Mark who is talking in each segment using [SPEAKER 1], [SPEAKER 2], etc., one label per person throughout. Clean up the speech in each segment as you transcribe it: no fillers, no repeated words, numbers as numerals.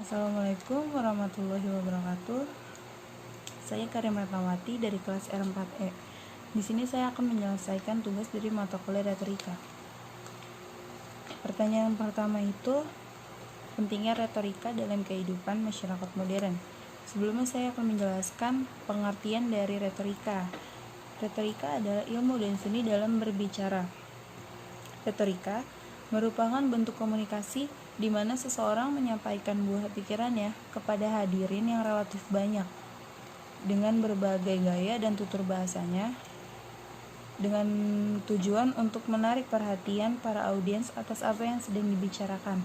[SPEAKER 1] Assalamualaikum warahmatullahi wabarakatuh. Saya Karim Ratnawati dari kelas R4E. Di sini saya akan menyelesaikan tugas dari mata kuliah retorika. Pertanyaan pertama itu, pentingnya retorika dalam kehidupan masyarakat modern. Sebelumnya saya akan menjelaskan pengertian dari retorika. Retorika adalah ilmu dan seni dalam berbicara. Retorika merupakan bentuk komunikasi di mana seseorang menyampaikan buah pikirannya kepada hadirin yang relatif banyak dengan berbagai gaya dan tutur bahasanya dengan tujuan untuk menarik perhatian para audiens atas apa yang sedang dibicarakan.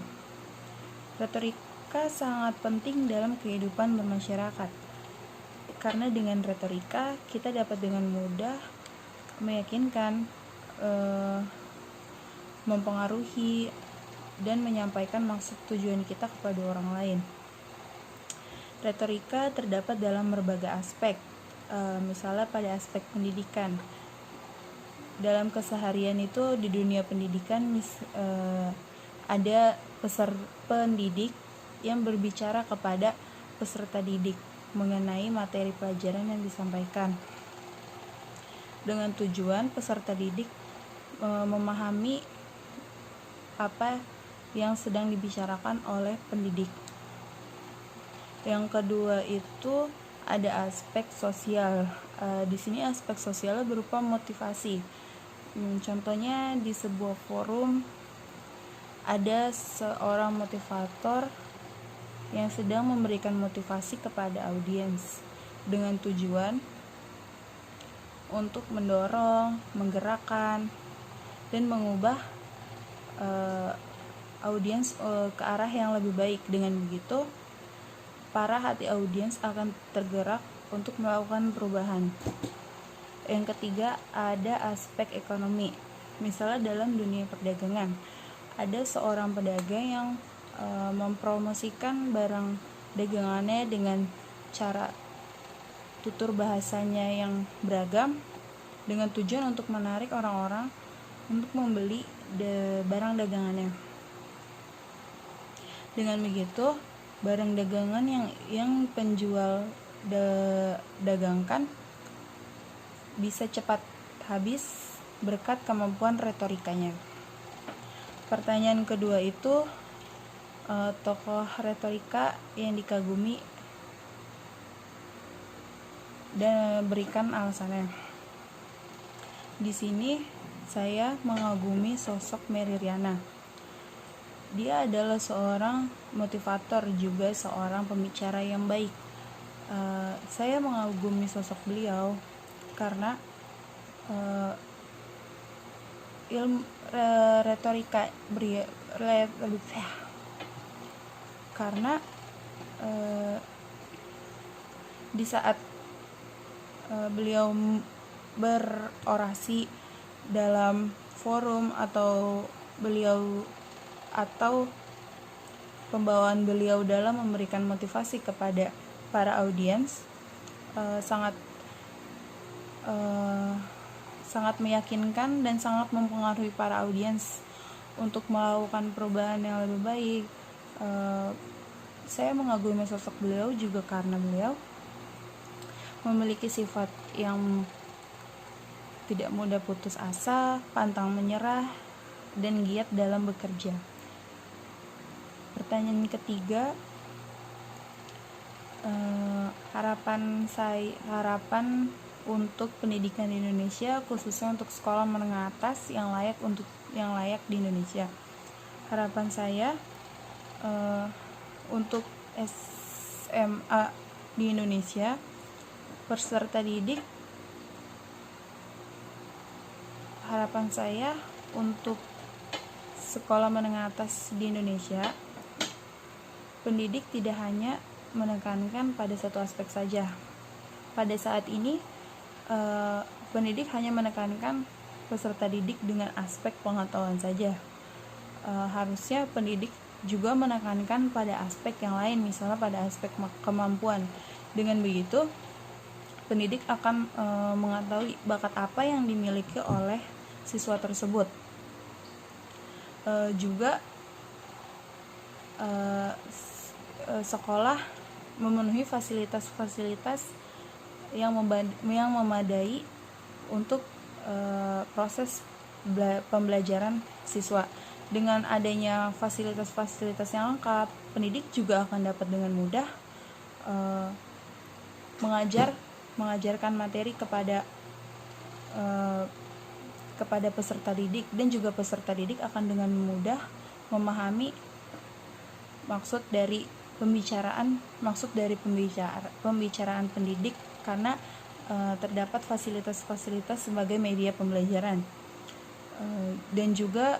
[SPEAKER 1] Retorika sangat penting dalam kehidupan bermasyarakat karena dengan retorika kita dapat dengan mudah meyakinkan, mempengaruhi dan menyampaikan maksud tujuan kita kepada orang lain. Retorika terdapat dalam berbagai aspek, misalnya pada aspek pendidikan. Dalam keseharian itu di dunia pendidikan ada pendidik yang berbicara kepada peserta didik mengenai materi pelajaran yang disampaikan dengan tujuan peserta didik memahami apa yang sedang dibicarakan oleh pendidik. Yang kedua itu ada aspek sosial. Di sini aspek sosialnya berupa motivasi. Contohnya di sebuah forum ada seorang motivator yang sedang memberikan motivasi kepada audiens dengan tujuan untuk mendorong, menggerakkan, dan mengubah audiens ke arah yang lebih baik. Dengan begitu, para hati audiens akan tergerak untuk melakukan perubahan. Yang ketiga, ada aspek ekonomi. Misalnya dalam dunia perdagangan, ada seorang pedagang yang mempromosikan barang dagangannya dengan cara tutur bahasanya yang beragam dengan tujuan untuk menarik orang-orang untuk membeli barang dagangannya. Dengan begitu, barang dagangan yang penjual dagangkan bisa cepat habis berkat kemampuan retorikanya. Pertanyaan kedua itu, tokoh retorika yang dikagumi dan berikan alasannya. Di sini saya mengagumi sosok Mary Riana. Dia adalah seorang motivator juga seorang pembicara yang baik. Saya mengagumi sosok beliau karena ilmu retorika karena di saat beliau berorasi dalam forum atau pembawaan beliau dalam memberikan motivasi kepada para audiens sangat meyakinkan dan sangat mempengaruhi para audiens untuk melakukan perubahan yang lebih baik. Saya mengagumi sosok beliau juga karena beliau memiliki sifat yang tidak mudah putus asa, pantang menyerah, dan giat dalam bekerja. Pertanyaan ketiga, harapan untuk pendidikan di Indonesia, khususnya untuk sekolah menengah atas yang layak di Indonesia. Harapan saya untuk SMA di Indonesia, peserta didik, harapan saya untuk sekolah menengah atas di Indonesia, pendidik tidak hanya menekankan pada satu aspek saja. Pada saat ini, pendidik hanya menekankan peserta didik dengan aspek pengetahuan saja. Harusnya pendidik juga menekankan pada aspek yang lain, misalnya pada aspek kemampuan. Dengan begitu, pendidik akan mengetahui bakat apa yang dimiliki oleh siswa tersebut. Juga sekolah memenuhi fasilitas-fasilitas yang memadai untuk proses pembelajaran siswa. Dengan adanya fasilitas-fasilitas yang lengkap, pendidik juga akan dapat dengan mudah mengajarkan materi kepada peserta didik, dan juga peserta didik akan dengan mudah memahami maksud dari pembicaraan pendidik, karena terdapat fasilitas-fasilitas sebagai media pembelajaran. Dan juga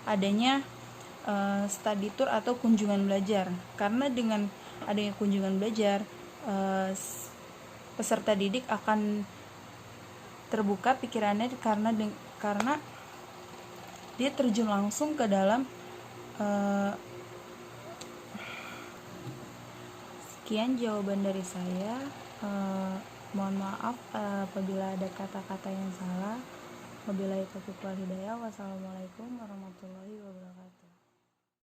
[SPEAKER 1] adanya study tour atau kunjungan belajar, karena dengan adanya kunjungan belajar peserta didik akan terbuka pikirannya karena dia terjun langsung ke dalam. Sekian jawaban dari saya. Mohon maaf apabila ada kata-kata yang salah. Wabillahi taufiq wal hidayah. Wassalamualaikum warahmatullahi wabarakatuh.